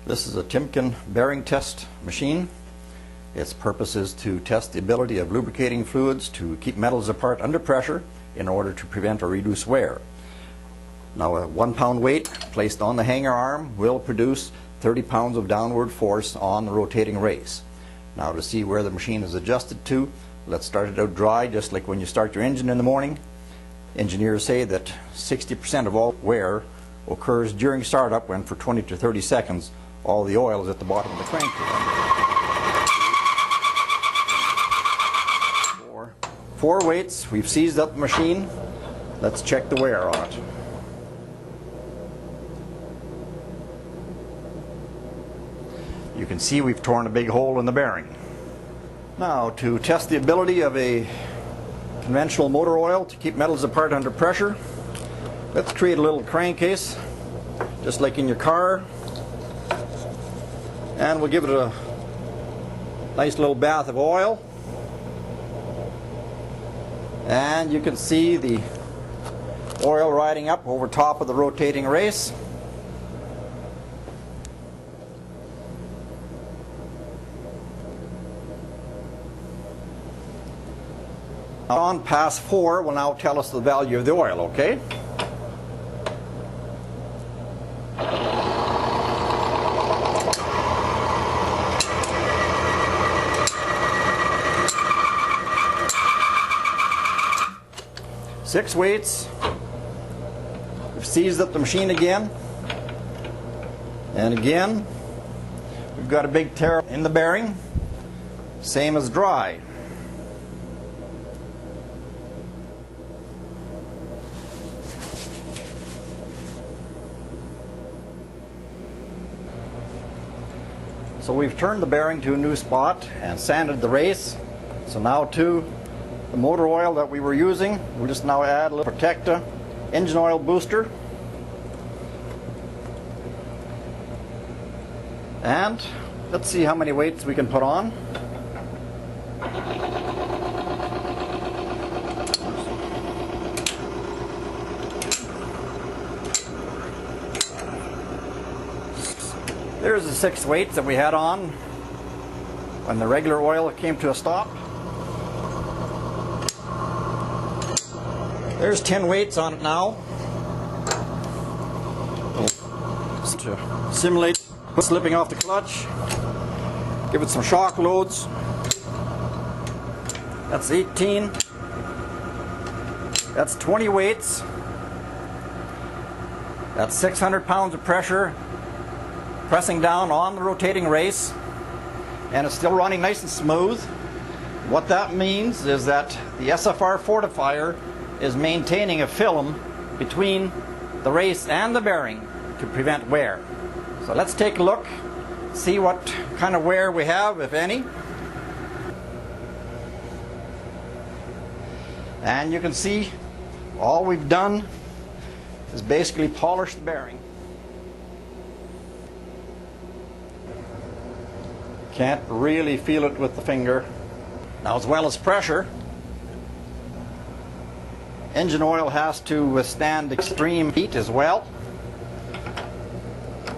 This is a Timken bearing test machine. Its purpose is to test the ability of lubricating fluids to keep metals apart under pressure in order to prevent or reduce wear. Now, a 1 pound weight placed on the hanger arm will produce 30 pounds of downward force on the rotating race. Now, to see where the machine is adjusted to, let's start it out dry, just like when you start your engine in the morning. Engineers say that 60% of all wear occurs during startup, when for 20 to 30 seconds all the oil is at the bottom of the crank. Four weights, we've seized up the machine. Let's check the wear on it. You can see we've torn a big hole in the bearing. Now, to test the ability of a conventional motor oil to keep metals apart under pressure, let's create a little crankcase, just like in your car, and we'll give it a nice little bath of oil. And you can see the oil riding up over top of the rotating race. On pass 4 will now tell us the value of the oil, okay? Six weights. We've seized up the machine again. And again, we've got a big tear in the bearing, same as dry. So we've turned the bearing to a new spot and sanded the race. So now to the motor oil that we were using, we'll just now add a little Protecta engine oil booster. And let's see how many weights we can put on. There's the 6 weights that we had on when the regular oil came to a stop. There's 10 weights on it now. To simulate slipping off the clutch, give it some shock loads. That's 18. That's 20 weights. That's 600 pounds of pressure pressing down on the rotating race, and it's still running nice and smooth. What that means is that the SFR fortifier is maintaining a film between the race and the bearing to prevent wear. So let's take a look, see what kind of wear we have, if any. And you can see all we've done is basically polish the bearing. Can't really feel it with the finger. Now, as well as pressure, engine oil has to withstand extreme heat as well.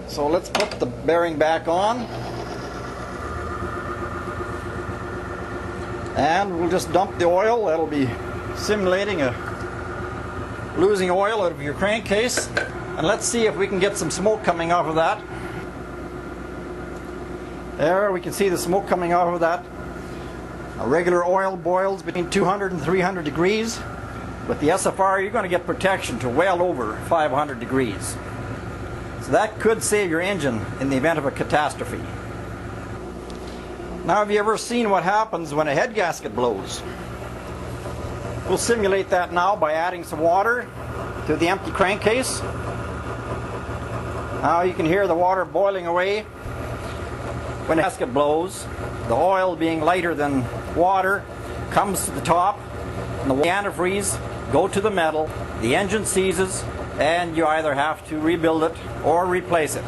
So let's put the bearing back on. And we'll just dump the oil. That'll be simulating losing oil out of your crankcase. And let's see if we can get some smoke coming off of that. There, we can see the smoke coming off of that. A regular oil boils between 200 and 300 degrees. With the SFR, you're going to get protection to well over 500 degrees. So that could save your engine in the event of a catastrophe. Now, have you ever seen what happens when a head gasket blows? We'll simulate that now by adding some water to the empty crankcase. Now you can hear the water boiling away. When a gasket blows, the oil, being lighter than water, comes to the top, and the antifreeze go to the metal, the engine seizes, and you either have to rebuild it or replace it.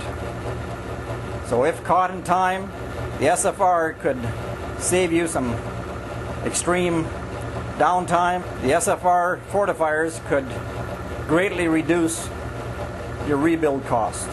So if caught in time, the SFR could save you some extreme downtime. The SFR fortifiers could greatly reduce your rebuild cost.